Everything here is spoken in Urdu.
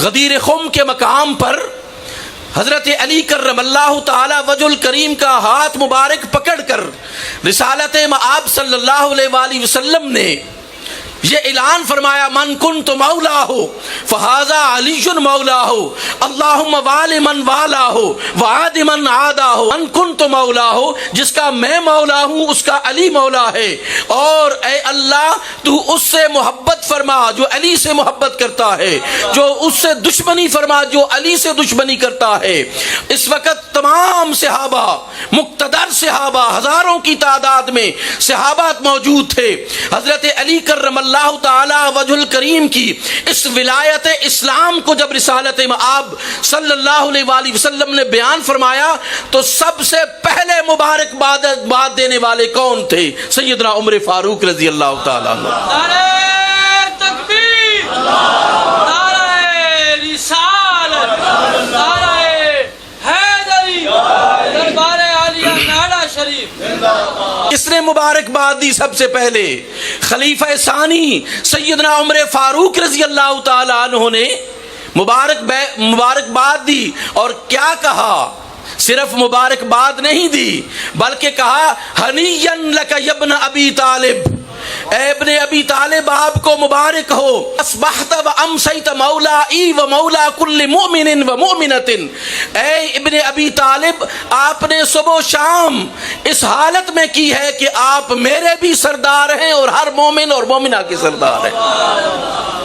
غدیر خم کے مقام پر حضرت علی کرم اللہ تعالی وجہ الکریم کا ہاتھ مبارک پکڑ کر رسالت مآب صلی اللہ علیہ وآلہ وسلم نے یہ اعلان فرمایا، من کنت مولا ہو فہذا علی مولا ہو، اللہم وال من والا ہو وعاد من عادا ہو، من کنت مولا ہو، جس کا میں مولا ہوں اس کا علی مولا ہے، اور اے اللہ تو اس سے محبت فرما جو علی سے محبت کرتا ہے، جو اس سے دشمنی فرما جو علی سے دشمنی کرتا ہے۔ اس وقت تمام صحابہ، مقتدر صحابہ، ہزاروں کی تعداد میں صحابات موجود تھے۔ حضرت علی کرم اللہ تعالی وجہ الکریم کی اس ولایت اسلام کو جب رسالت مآب صلی اللہ علیہ وآلہ وسلم نے بیان فرمایا تو سب سے پہلے مبارکباد دینے والے کون تھے؟ سیدنا عمر فاروق رضی اللہ تعالی عنہ۔ نعرہ تکبیر، نعرہ رسالت، نعرہ حیدری، دربار عالیہ میدان شریف۔ کس نے مبارکباد دی سب سے پہلے؟ خلیفہ ثانی سیدنا عمر فاروق رضی اللہ تعالی عنہ نے مبارکباد دی، اور کیا کہا؟ صرف مبارکباد نہیں دی بلکہ کہا ہنیّا لک یا ابن ابی طالب، اے ابن ابی طالب آپ کو مبارک ہو، اصبحت و امسیت مولائی و مولا کل مؤمن و مؤمنۃ، اے ابن ابی طالب آپ نے صبح و شام اس حالت میں کی ہے کہ آپ میرے بھی سردار ہیں اور ہر مومن اور مومنہ کے سردار ہیں۔